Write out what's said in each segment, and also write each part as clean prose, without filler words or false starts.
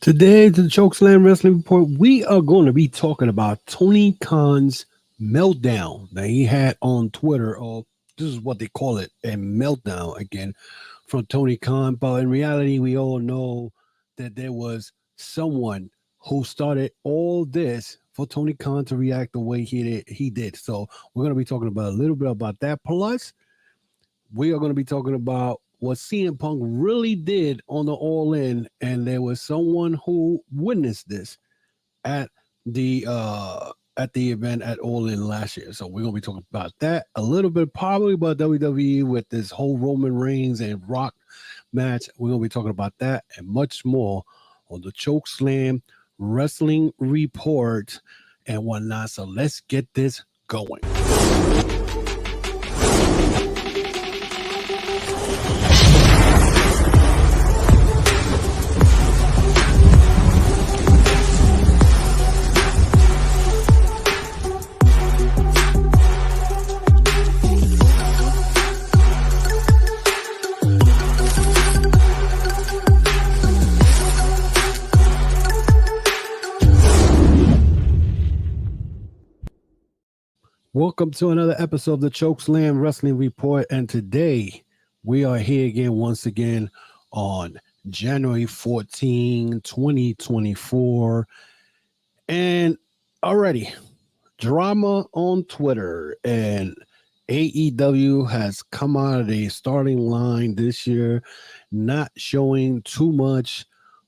Today, to the Chokeslam Wrestling Report, we are going to be talking about Tony Khan's meltdown that he had on Twitter. Or this is what they call it, a meltdown again from Tony Khan. But in reality, we all know that there was someone who started all this for Tony Khan to react the way he did. So we're going to be talking about a little bit about that. Plus, we are going to be talking about what CM Punk really did on the All In, and there was someone who witnessed this at the event at All In last year. So we're going to be talking about that a little bit, probably about WWE with this whole Roman Reigns and Rock match. We're going to be talking about that and much more on the Chokeslam Wrestling Report and whatnot. So let's get this going. Welcome to another episode of the Chokeslam Wrestling Report, and today we are here again once again on January 14, 2024, and already drama on Twitter, and AEW has come out of the starting line this year, not showing too much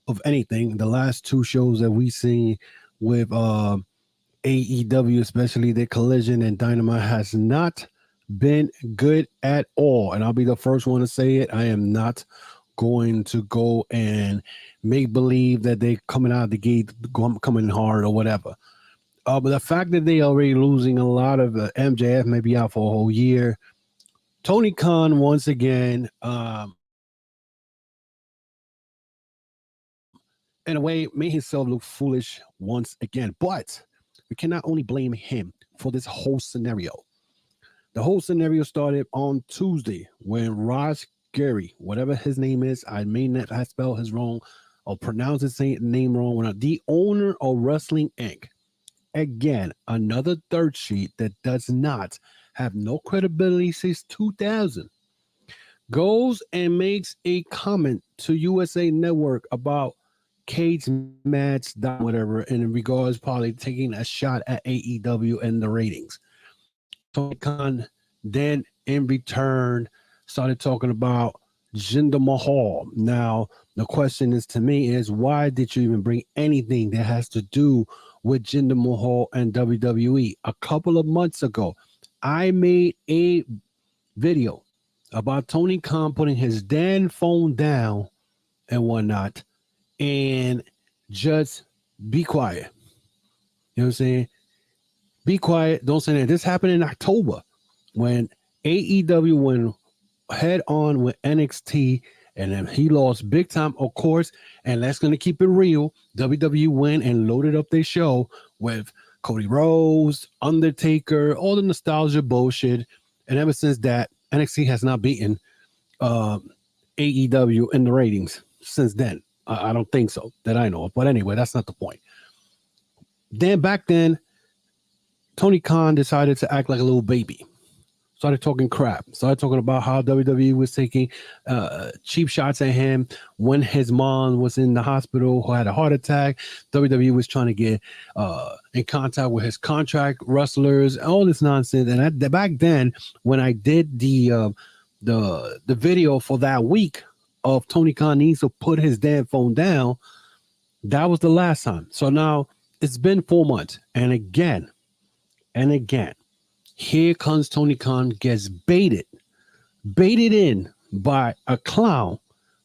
of anything. The last two shows that we seen with AEW, especially their Collision and Dynamite, has not been good at all. And I'll be the first one to say it. I am not going to go and make believe that they're coming out of the gate, coming hard or whatever. But the fact that they already losing a lot of MJF, may be out for a whole year. Tony Khan, once again, in a way, made himself look foolish once again. But we cannot only blame him for this whole scenario. The whole scenario started on Tuesday when Raj Gary, whatever his name is, I may not have spelled his wrong or pronounced his name wrong, when the owner of Wrestling Inc., again, another third sheet that does not have no credibility since 2000, goes and makes a comment to USA Network about cage match, whatever, and in regards probably taking a shot at AEW and the ratings. Tony Khan then in return started talking about Jinder Mahal. Now the question is, to me, is why did you even bring anything that has to do with Jinder Mahal and WWE? A couple of months ago, I made a video about Tony Khan putting his damn phone down and whatnot, and just be quiet. You know what I'm saying? Be quiet. Don't say that. This happened in October when AEW went head on with NXT, and then he lost big time, of course. And that's going to keep it real. WWE went and loaded up their show with Cody Rhodes, Undertaker, all the nostalgia bullshit. And ever since that, NXT has not beaten AEW in the ratings since then. I don't think so, that I know of. But anyway, that's not the point. Then back then, Tony Khan decided to act like a little baby. Started talking crap. Started talking about how WWE was taking cheap shots at him when his mom was in the hospital who had a heart attack. WWE was trying to get in contact with his contract wrestlers, all this nonsense. And back then, when I did the video for that week of Tony Khan needs to put his damn phone down, that was the last time. So now it's been 4 months, and again, here comes Tony Khan, gets baited in by a clown,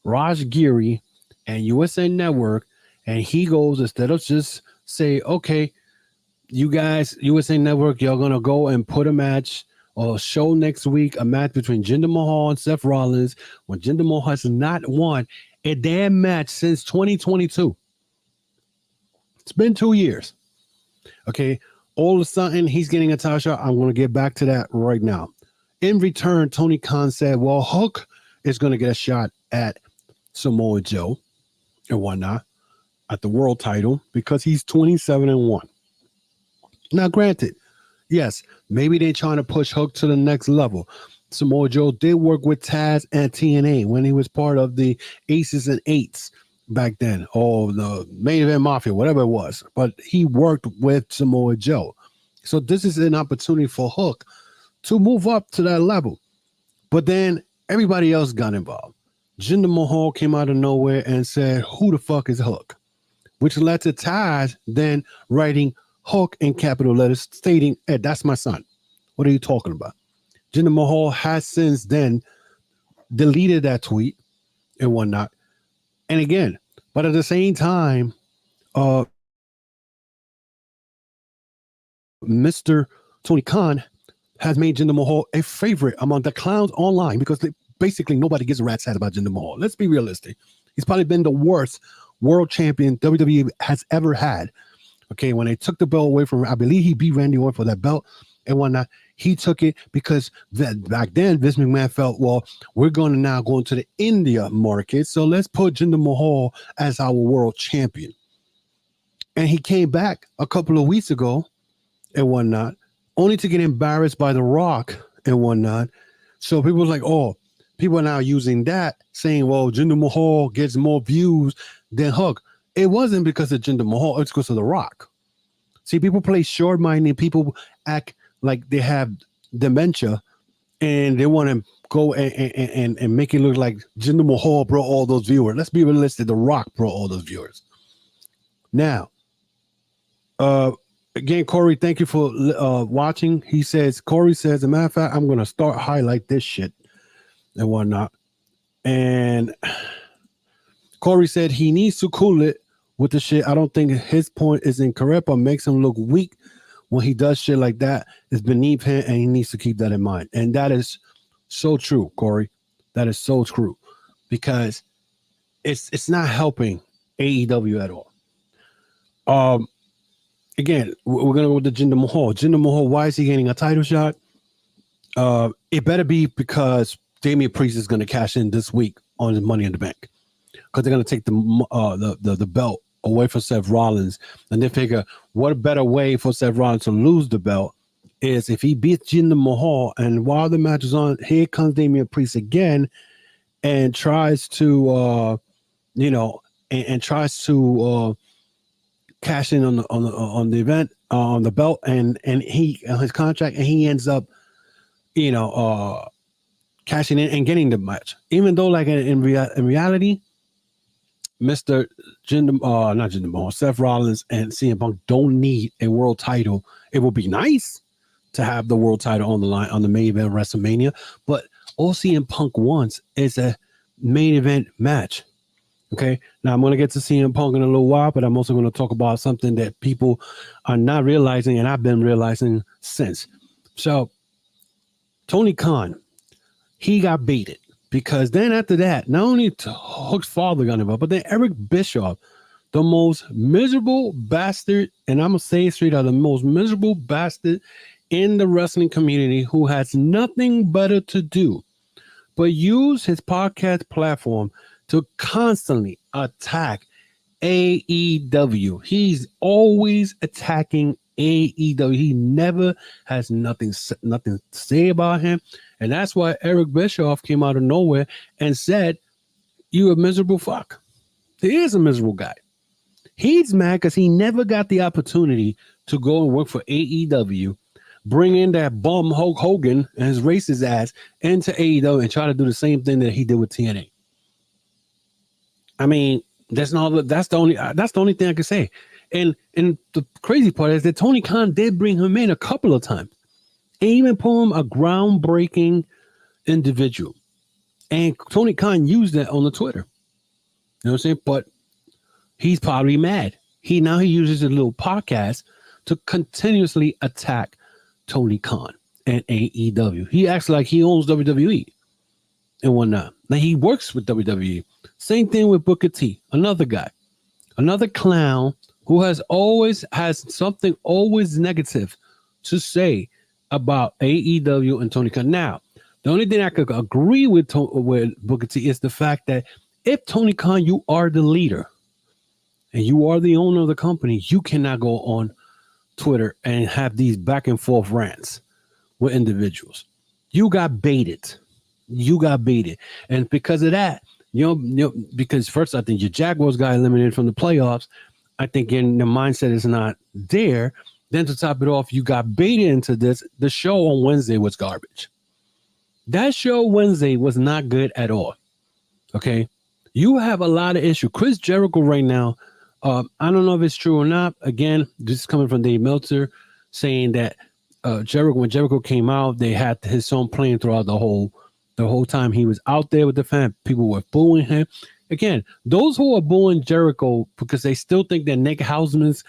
Raj Giri, and USA Network, and he goes, instead of just say, okay, you guys, USA Network, you're gonna go and put a match or show next week, a match between Jinder Mahal and Seth Rollins, when Jinder Mahal has not won a damn match since 2022. It's been 2 years. Okay, all of a sudden he's getting a title shot. I'm going to get back to that right now. In return, Tony Khan said, well, Hook is going to get a shot at Samoa Joe and whatnot. at the world title because he's 27-1. Now, granted, yes, maybe they're trying to push Hook to the next level. Samoa Joe did work with Taz and TNA when he was part of the Aces and Eights back then, or the Main Event Mafia, whatever it was. But he worked with Samoa Joe. So this is an opportunity for Hook to move up to that level. But then everybody else got involved. Jinder Mahal came out of nowhere and said, who the fuck is Hook? Which led to Taz then writing Hook in capital letters, stating, hey, that's my son. What are you talking about? Jinder Mahal has since then deleted that tweet and whatnot. And again, but at the same time, Mr. Tony Khan has made Jinder Mahal a favorite among the clowns online because basically nobody gives a rat's ass about Jinder Mahal. Let's be realistic. He's probably been the worst world champion WWE has ever had. Okay, when they took the belt away from him, I believe he beat Randy Orton for that belt and whatnot. He took it because back then Vince McMahon felt, well, we're going to now go into the India market, so let's put Jinder Mahal as our world champion. And he came back a couple of weeks ago and whatnot, only to get embarrassed by The Rock and whatnot. So people was like, oh, people are now using that, saying, well, Jinder Mahal gets more views than Hook. It wasn't because of Jinder Mahal, it's because of The Rock. See, people play short-minded, people act like they have dementia, and they want to go and make it look like Jinder Mahal brought all those viewers. Let's be realistic, The Rock brought all those viewers. Now, again, Corey, thank you for watching. Corey says, as a matter of fact, I'm going to start highlight this shit and whatnot. And Corey said he needs to cool it with the shit. I don't think his point is incorrect, but makes him look weak when he does shit like that. It's beneath him, and he needs to keep that in mind. And that is so true, Corey. That is so true, because it's not helping AEW at all. Again, we're gonna go with the Jinder Mahal. Jinder Mahal, why is he getting a title shot? It better be because Damian Priest is gonna cash in this week on his Money in the Bank, because they're gonna take the belt away from Seth Rollins, and they figure what a better way for Seth Rollins to lose the belt is if he beats Jinder Mahal, and while the match is on, here comes Damian Priest again and tries to and tries to cash in on the event, on the belt, and he on his contract, and he ends up cashing in and getting the match, even though like in reality, Mr. not Jinder Mahal, Seth Rollins and CM Punk don't need a world title. It would be nice to have the world title on the line on the main event of WrestleMania, but all CM Punk wants is a main event match. Okay, now I'm going to get to CM Punk in a little while, but I'm also going to talk about something that people are not realizing, and I've been realizing since. So, Tony Khan, he got baited, because then after that, not only Hook's father got involved, but then Eric Bischoff, the most miserable bastard, and I'm going to say it straight out, the most miserable bastard in the wrestling community, who has nothing better to do but use his podcast platform to constantly attack AEW. He's always attacking AEW. He never has nothing to say about him. And that's why Eric Bischoff came out of nowhere and said, you a miserable fuck. He is a miserable guy. He's mad because he never got the opportunity to go and work for AEW, bring in that bum Hulk Hogan and his racist ass into AEW and try to do the same thing that he did with TNA. I mean, that's the only thing I can say. And the crazy part is that Tony Khan did bring him in a couple of times, and even put him a groundbreaking individual. And Tony Khan used that on the Twitter. You know what I'm saying? But he's probably mad. He uses a little podcast to continuously attack Tony Khan and AEW. He acts like he owns WWE and whatnot. Now he works with WWE. Same thing with Booker T, another guy, another clown who has something always negative to say about AEW and Tony Khan. Now, the only thing I could agree with Booker T is the fact that if Tony Khan, you are the leader, and you are the owner of the company, you cannot go on Twitter and have these back and forth rants with individuals. You got baited. You got baited. And because of that, because first I think your Jaguars got eliminated from the playoffs. I think in the mindset is not there. Then to top it off, you got baited into this. The show on Wednesday was garbage. That show Wednesday was not good at all. Okay. You have a lot of issues. Chris Jericho right now, I don't know if it's true or not. Again, this is coming from Dave Meltzer saying that Jericho, when Jericho came out, they had his song playing throughout the whole time he was out there with the fan. People were booing him. Again, those who are booing Jericho because they still think that Nick Hausman's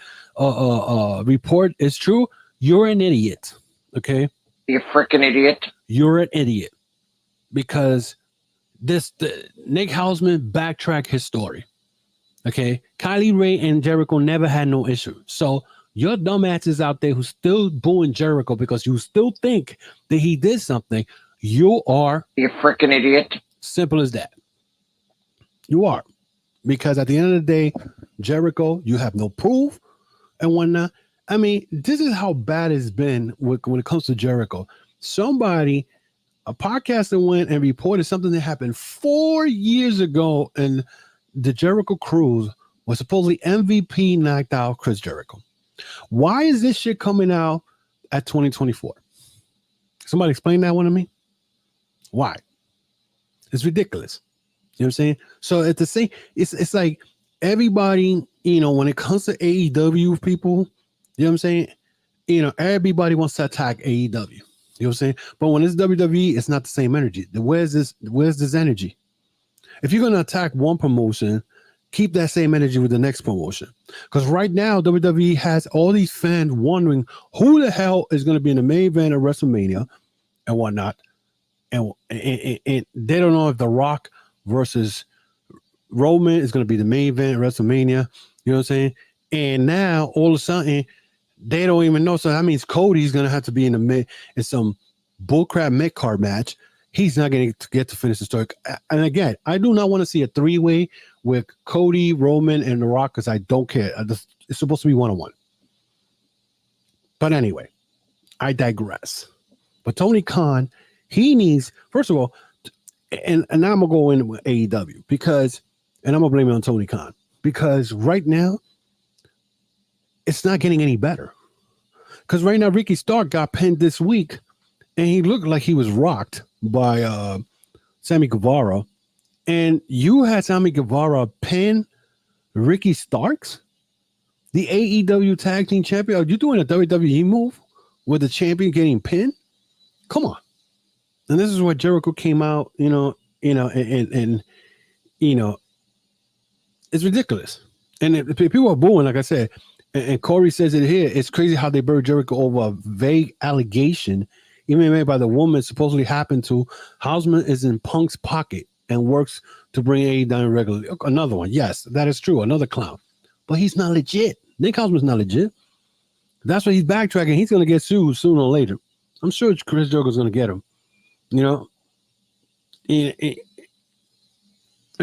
report is true, you're an idiot. Okay, you freaking idiot. You're an idiot because Nick Hausman backtracked his story. Okay, Kylie Ray and Jericho never had no issue. So your dumbasses out there who still booing Jericho because you still think that he did something, you freaking idiot. Simple as that. You are. Because at the end of the day, Jericho, you have no proof and whatnot. I mean, this is how bad it's been when it comes to Jericho. A podcaster went and reported something that happened 4 years ago, and the Jericho Cruise was supposedly MVP knocked out Chris Jericho. Why is this shit coming out at 2024? Somebody explain that one to me. Why? It's ridiculous. You know what I'm saying? So at the same, it's like everybody, when it comes to AEW people, you know what I'm saying? Everybody wants to attack AEW. You know what I'm saying? But when it's WWE, it's not the same energy. Where's this energy? If you're gonna attack one promotion, keep that same energy with the next promotion. Because right now, WWE has all these fans wondering who the hell is going to be in the main event of WrestleMania and whatnot. And they don't know if The Rock versus Roman is going to be the main event of WrestleMania. You know what I'm saying? And now, all of a sudden, they don't even know. So that means Cody's going to have to be in some bullcrap mid-card match. He's not going to get to finish the story. And again, I do not want to see a three-way with Cody, Roman, and The Rock because I don't care. It's supposed to be one-on-one. But anyway, I digress. But Tony Khan, he needs, first of all, and now I'm going to go in with AEW and I'm going to blame it on Tony Khan because right now, it's not getting any better. Because right now, Ricky Stark got pinned this week and he looked like he was rocked by Sammy Guevara, and you had Sammy Guevara pin Ricky Starks, the AEW Tag Team Champion. Are you doing a WWE move with the champion getting pinned? Come on. And this is where Jericho came out, and it's ridiculous. And people are booing, like I said, and Corey says it here. It's crazy how they buried Jericho over a vague allegation even made by the woman supposedly happened to. Hausman is in Punk's pocket and works to bring AE down regularly. Another one. Yes, that is true. Another clown. But he's not legit. Nick Hausman's not legit. That's why he's backtracking. He's going to get sued sooner or later. I'm sure Chris Jericho's going to get him. It's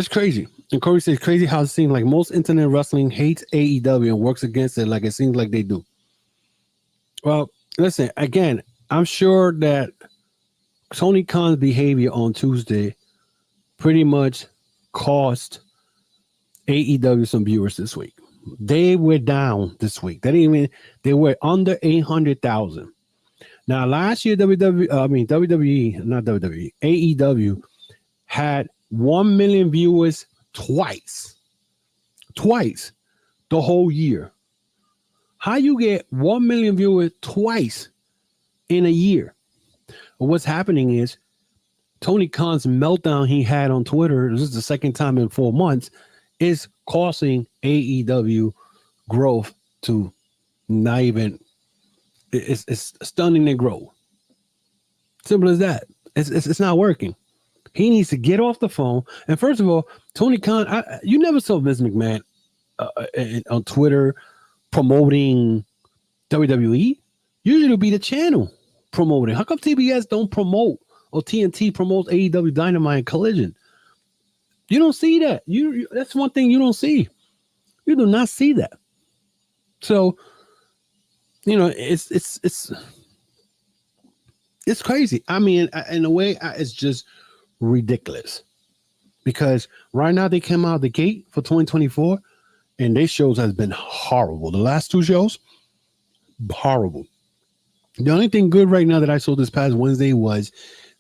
crazy. And Corey says, crazy how it seems like most internet wrestling hates AEW and works against it like it seems like they do. Well, listen, again, I'm sure that Tony Khan's behavior on Tuesday pretty much cost AEW some viewers this week. They were down this week. They were under 800,000. Now, last year, AEW had 1 million viewers twice the whole year. How you get 1 million viewers twice in a year? Well, what's happening is Tony Khan's meltdown he had on Twitter, this is the second time in 4 months, is causing AEW growth to not even, it's stunning their growth. Simple as that. It's not working. He needs to get off the phone. And first of all, Tony Khan, you never saw Vince McMahon on Twitter promoting WWE. Usually it'll be the channel promoting. How come TBS don't promote or TNT promotes AEW Dynamite and Collision? You don't see that. That's one thing you don't see. You do not see that. So, it's crazy. I mean, in a way, it's just ridiculous because right now they came out the gate for 2024 and their shows has been horrible. The last two shows, horrible. The only thing good right now that I saw this past Wednesday was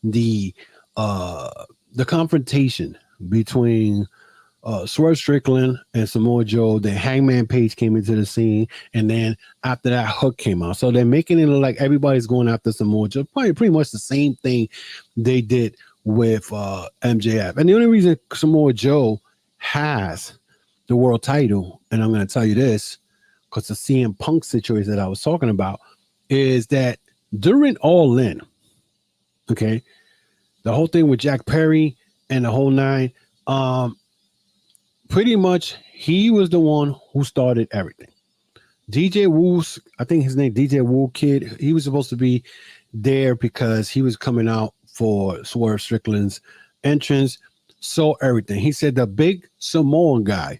the confrontation between Swerve Strickland and Samoa Joe. The Hangman Page came into the scene, and then after that, Hook came out. So they're making it look like everybody's going after Samoa Joe. Probably pretty much the same thing they did with MJF. And the only reason Samoa Joe has the world title, and I'm going to tell you this, because the CM Punk situation that I was talking about, is that during All In, okay, the whole thing with Jack Perry and the whole nine, pretty much he was the one who started everything. DJ Wu's, I think his name, DJ Wu Kid, he was supposed to be there because he was coming out for Swerve Strickland's entrance, saw everything. He said the big Samoan guy,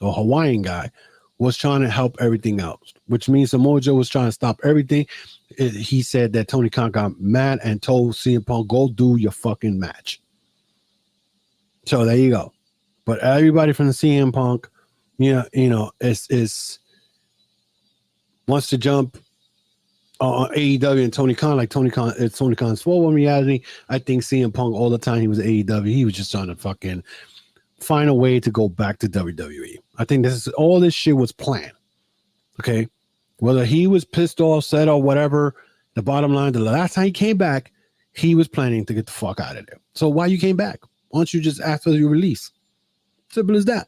or Hawaiian guy, was trying to help everything else, which means Samoa Joe was trying to stop everything. He said that Tony Khan got mad and told CM Punk, go do your fucking match. So there you go. But everybody from the CM Punk, is wants to jump on AEW and Tony Khan, like Tony Khan, it's Tony Khan's fault. In reality, I think CM Punk all the time he was AEW, he was just trying to fucking find a way to go back to WWE. I think all this shit was planned. Okay, whether he was pissed off, sad, or whatever, the bottom line, the last time he came back, he was planning to get the fuck out of there. So why you came back? Why don't you just ask for your release? Simple as that.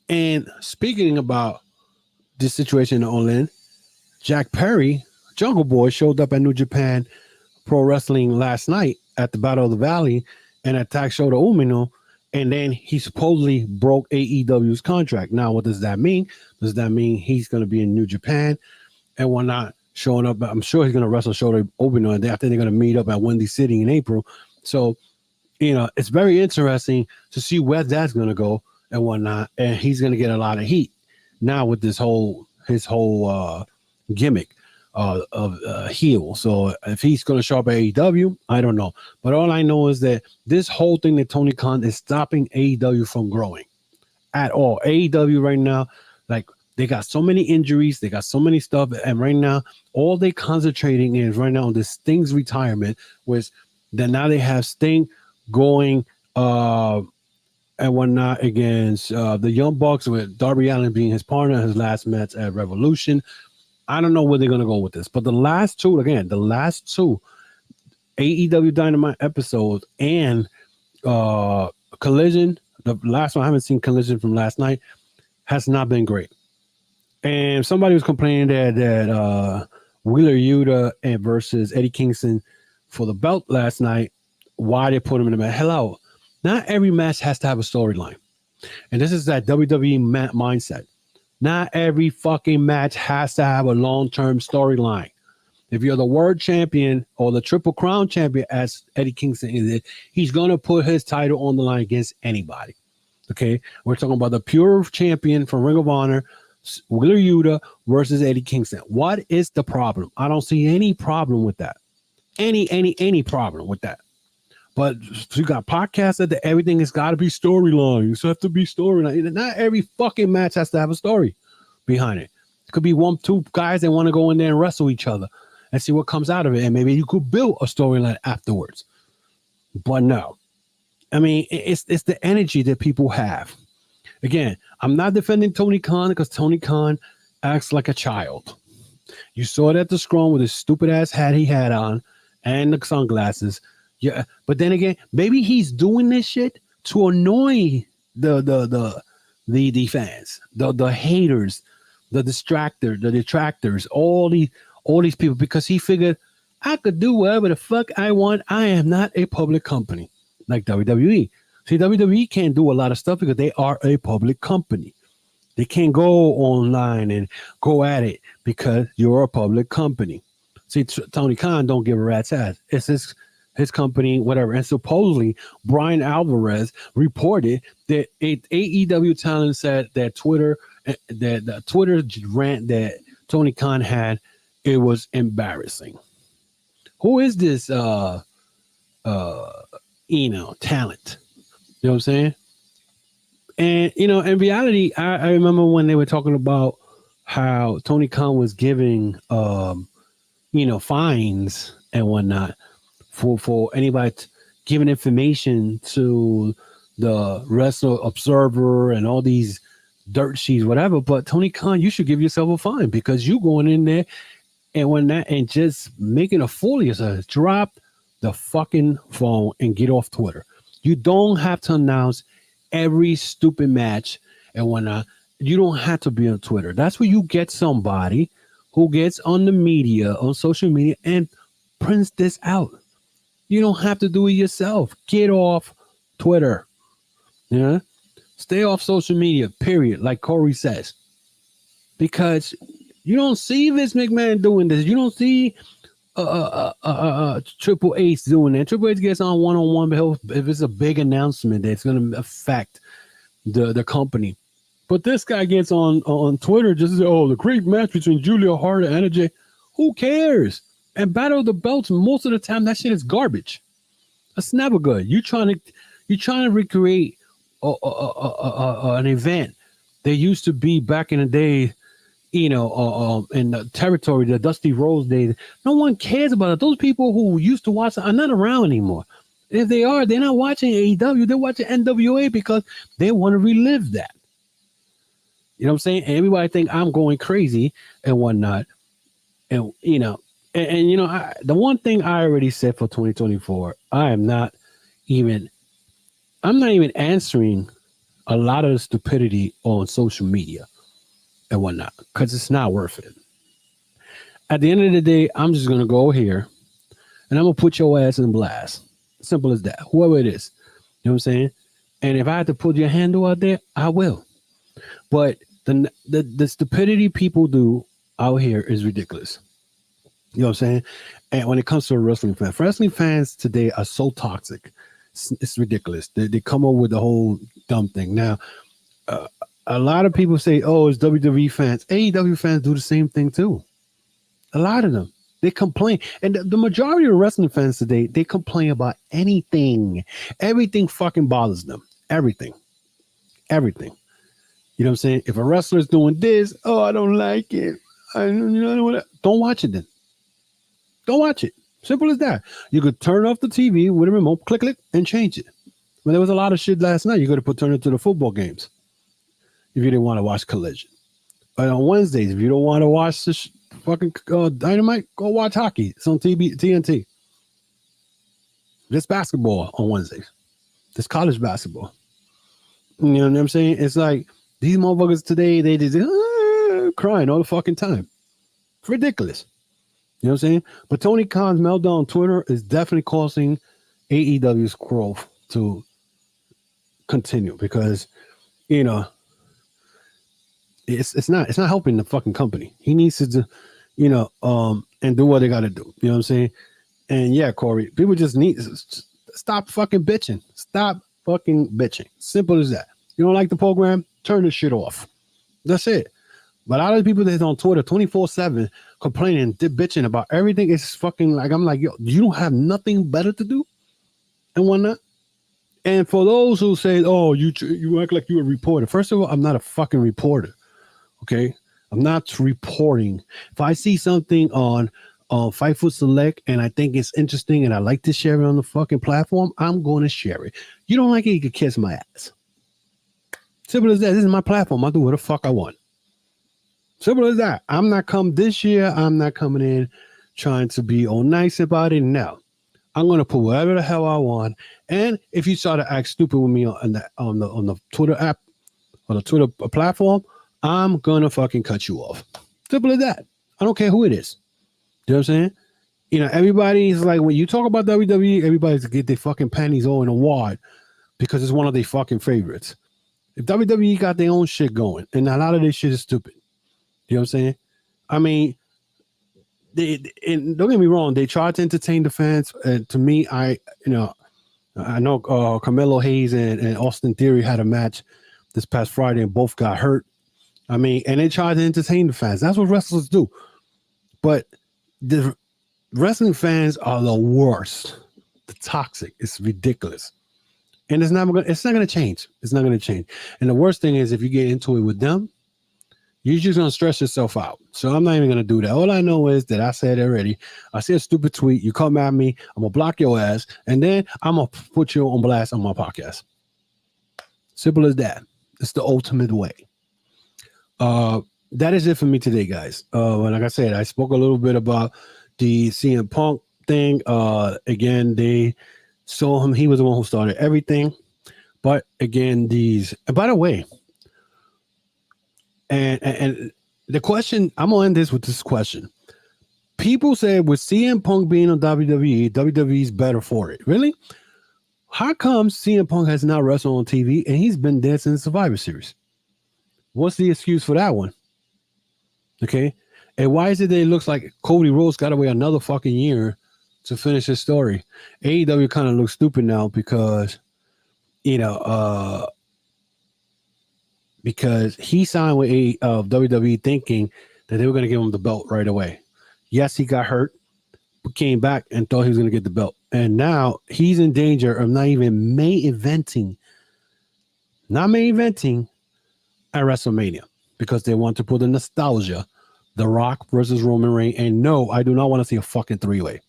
And speaking about this situation in All In, Jack Perry, Jungle Boy, showed up at New Japan Pro Wrestling last night at the Battle of the Valley and attacked Shota Umino, and then he supposedly broke AEW's contract. Now, what does that mean? Does that mean he's going to be in New Japan and whatnot, showing up? I'm sure he's going to wrestle Shota Umino, and after they're going to meet up at Windy City in April. So, it's very interesting to see where that's going to go and whatnot. And he's going to get a lot of heat now with his whole gimmick of heel. So if he's going to show up at AEW, I don't know. But all I know is that this whole thing that Tony Khan is stopping AEW from growing at all. AEW right now, like, they got so many injuries, they got so many stuff, and right now all they concentrating is right now on this Sting's retirement, which then now they have Sting going and whatnot against the Young Bucks, with Darby Allin being his partner, his last match at Revolution. I don't know where they're gonna go with this, but the last two AEW Dynamite episodes and Collision, the last one, I haven't seen Collision from last night, has not been great. And somebody was complaining that Wheeler Yuta and versus Eddie Kingston for the belt last night, why they put him in the match. Hello, not every match has to have a storyline. And this is that WWE mindset. Not every fucking match has to have a long-term storyline. If you're the world champion or the Triple Crown champion, as Eddie Kingston is, he's going to put his title on the line against anybody. Okay? We're talking about the pure champion from Ring of Honor, Wheeler Yuta versus Eddie Kingston. What is the problem? I don't see any problem with that. Any problem with that. But you got podcasts that everything has got to be storylines. You have to be storyline. Not every fucking match has to have a story behind it. It could be one, two guys that want to go in there and wrestle each other and see what comes out of it. And maybe you could build a storyline afterwards. But no. I mean, it's the energy that people have. Again, I'm not defending Tony Khan because Tony Khan acts like a child. You saw it at the Scrum with his stupid ass hat he had on and the sunglasses. Yeah, but then again, maybe he's doing this shit to annoy the fans, the haters, the detractors, all these people, because he figured I could do whatever the fuck I want. I am not a public company like WWE. See, WWE can't do a lot of stuff because they are a public company. They can't go online and go at it because you're a public company. See, Tony Khan don't give a rat's ass. It's his company, whatever. And supposedly, Brian Alvarez reported that AEW talent said that Twitter The Twitter rant that Tony Khan had, it was embarrassing. Who is this talent? You know what I'm saying? And in reality, I remember when they were talking about how Tony Khan was giving fines and whatnot for anybody giving information to the Wrestle Observer and all these dirt sheets, whatever. But Tony Khan, you should give yourself a fine because you going in there and just making a fool of yourself. Drop the fucking phone and get off Twitter. You don't have to announce every stupid match and whatnot. You don't have to be on Twitter. That's where you get somebody who gets on the media, on social media, and prints this out. You don't have to do it yourself. Get off Twitter. Yeah. Stay off social media, period, like Corey says. Because you don't see Vince McMahon doing this. You don't see Triple H doing that. Triple H gets on one-on-one, but if it's a big announcement that's going to affect the company. But this guy gets on Twitter just to say, the great match between Julia Hart and Anna Jay. Who cares? And Battle of the Belts, most of the time, that shit is garbage. That's never good. You're trying to recreate an event that used to be back in the day, in the territory, the Dusty Rhodes days. No one cares about it. Those people who used to watch it are not around anymore. If they are, they're not watching AEW. They're watching NWA because they want to relive that. You know what I'm saying? And everybody think I'm going crazy and whatnot. And, the one thing I already said for 2024, I'm not even answering a lot of the stupidity on social media and whatnot, because it's not worth it. At the end of the day, I'm just going to go here and I'm going to put your ass in blast. Simple as that. Whoever it is. You know what I'm saying? And if I have to put your handle out there, I will. But the stupidity people do out here is ridiculous. You know what I'm saying? And when it comes to a wrestling fans today are so toxic. It's ridiculous. They come up with the whole dumb thing. Now, a lot of people say, it's WWE fans. AEW fans do the same thing too. A lot of them. They complain. And the majority of wrestling fans today, they complain about anything. Everything fucking bothers them. Everything. Everything. You know what I'm saying? If a wrestler's doing this, I don't like it. Don't watch it then. Don't watch it. Simple as that. You could turn off the TV with a remote, click, and change it. But there was a lot of shit last night. You could have turn it to the football games if you didn't want to watch Collision. But on Wednesdays, if you don't want to watch this fucking Dynamite, go watch hockey. It's on TNT. There's basketball on Wednesdays. There's college basketball. You know what I'm saying? It's like these motherfuckers today, they just crying all the fucking time. It's ridiculous. You know what I'm saying? But Tony Khan's meltdown on Twitter is definitely causing AEW's growth to continue because, it's not helping the fucking company. He needs to, and do what they got to do. You know what I'm saying? And yeah, Corey, people just need to stop fucking bitching. Stop fucking bitching. Simple as that. You don't like the program? Turn the shit off. That's it. But a lot of the people that's on Twitter 24/7 complaining, bitching about everything is fucking like, I'm like, yo, you don't have nothing better to do and whatnot. And for those who say, you act like you're a reporter. First of all, I'm not a fucking reporter. Okay. I'm not reporting. If I see something on Fightful Select and I think it's interesting and I like to share it on the fucking platform, I'm going to share it. You don't like it, you can kiss my ass. Simple as that. This is my platform. I'll do what the fuck I want. Simple as that. I'm not coming in trying to be all nice about it. No. I'm gonna put whatever the hell I want. And if you start to act stupid with me on the Twitter app or the Twitter platform, I'm gonna fucking cut you off. Simple as that. I don't care who it is. You know what I'm saying? Everybody's like, when you talk about WWE, everybody's get their fucking panties all in a wad because it's one of their fucking favorites. If WWE got their own shit going, and a lot of this shit is stupid. You know what I'm saying? I mean, and don't get me wrong, they tried to entertain the fans. And to me, I know Carmelo Hayes and Austin Theory had a match this past Friday and both got hurt. I mean, and they try to entertain the fans. That's what wrestlers do. But the wrestling fans are the worst. The toxic. It's ridiculous. And it's not gonna change. It's not gonna change. And the worst thing is if you get into it with them, you're just gonna stress yourself out. So I'm not even gonna do that. All I know is that I said already. I see a stupid tweet. You come at me. I'm gonna block your ass, and then I'm gonna put you on blast on my podcast. Simple as that. It's the ultimate way. That is it for me today, guys. Like I said, I spoke a little bit about the CM Punk thing. Again, they saw him. He was the one who started everything. But again, and by the way, and the question, I'm gonna end this with this question. People say with CM Punk being on WWE, WWE's better for it. Really? How come CM Punk has not wrestled on TV and he's been there since Survivor Series? What's the excuse for that one? Okay. And why is it that it looks like Cody Rhodes got to wait another fucking year to finish his story? AEW kind of looks stupid now because, because he signed with WWE thinking that they were going to give him the belt right away. Yes, he got hurt, but came back and thought he was going to get the belt. And now he's in danger of not even main eventing at WrestleMania because they want to put the nostalgia, The Rock versus Roman Reigns. And no, I do not want to see a fucking three-way.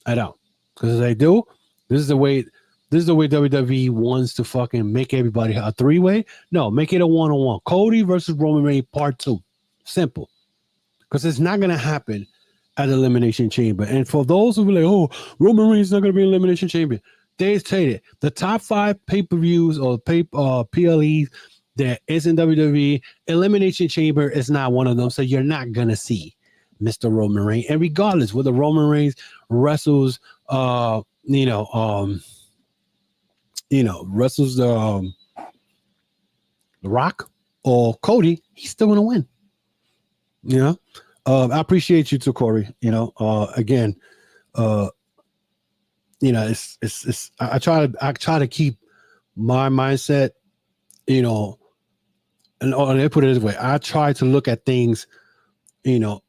I don't. Because if I do, this is the way WWE wants to fucking make everybody a three-way. No, make it a one-on-one. Cody versus Roman Reigns part 2. Simple. Because it's not going to happen at Elimination Chamber. And for those who be like, oh, Roman Reigns is not going to be in Elimination Chamber, they stated the top 5 pay-per-views or PLEs that is in WWE, Elimination Chamber is not one of them. So you're not going to see Mr. Roman Reigns. And regardless, whether Roman Reigns wrestles, wrestles The Rock or Cody, he's still going to win. I appreciate you too, Corey. Again, it's I try to keep my mindset, and let me put it this way. I try to look at things, use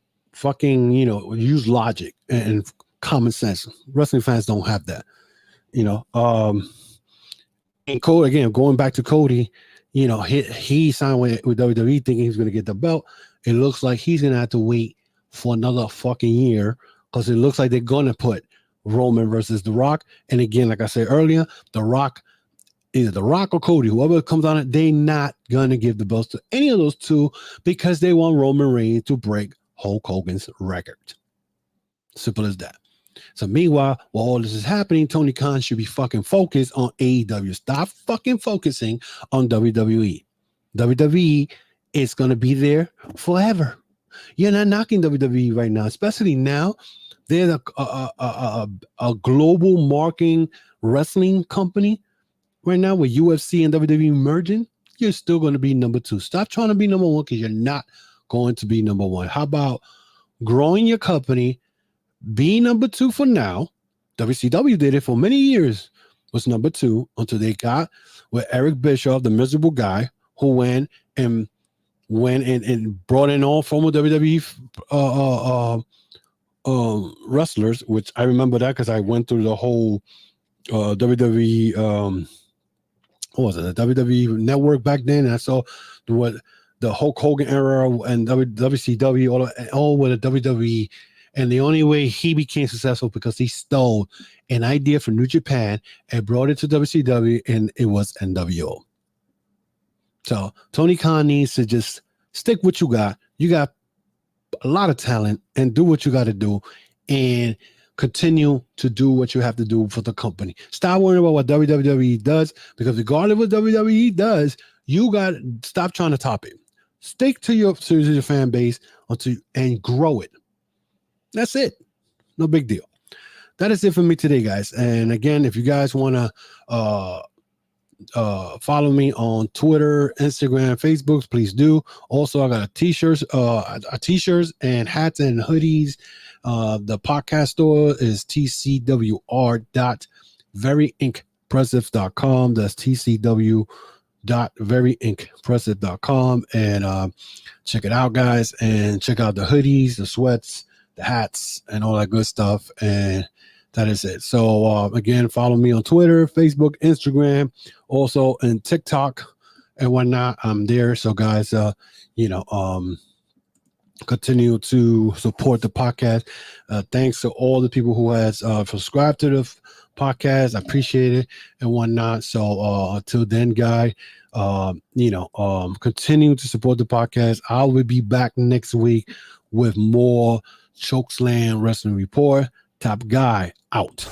logic and common sense. Wrestling fans don't have that, and Cody, again, going back to Cody, he signed with WWE thinking he's going to get the belt. It looks like he's going to have to wait for another fucking year because it looks like they're going to put Roman versus The Rock. And again, like I said earlier, The Rock, either The Rock or Cody, whoever comes on it, they're not going to give the belts to any of those two because they want Roman Reigns to break Hulk Hogan's record. Simple as that. So meanwhile, while all this is happening, Tony Khan should be fucking focused on AEW. Stop fucking focusing on WWE. WWE is going to be there forever. You're not knocking WWE right now, especially now. They're a global marketing wrestling company right now with UFC and WWE merging. You're still going to be number 2. Stop trying to be number 1 because you're not going to be number 1. How about growing your company, be number 2 for now? WCW did it for many years, was number 2 until they got with Eric Bischoff, the miserable guy who went and brought in all former WWE wrestlers, which I remember that because I went through the whole WWE what was it, the WWE network back then, and I saw the Hulk Hogan era and WCW all with the WWE. And the only way he became successful because he stole an idea from New Japan and brought it to WCW, and it was NWO. So Tony Khan needs to just stick what you got. You got a lot of talent, and do what you got to do and continue to do what you have to do for the company. Stop worrying about what WWE does, because regardless of what WWE does, you got to stop trying to top it. Stick to your fan base and grow it. That's it. No big deal. That is it for me today, guys. And again, if you guys want to follow me on Twitter, Instagram, Facebook, please do. Also, I got t-shirts and hats and hoodies. The podcast store is tcwr.veryinkpressive.com. That's tcwr www.veryimpressive.com and check it out, guys, and check out the hoodies, the sweats, the hats, and all that good stuff. And that is it. So again, follow me on Twitter, Facebook, Instagram, also and TikTok and whatnot. I'm there. So guys, continue to support the podcast. Thanks to all the people who has subscribed to the podcast. I appreciate it and whatnot. So until then, guy, continue to support the podcast. I will be back next week with more Chokeslam Wrestling Report. Top guy out.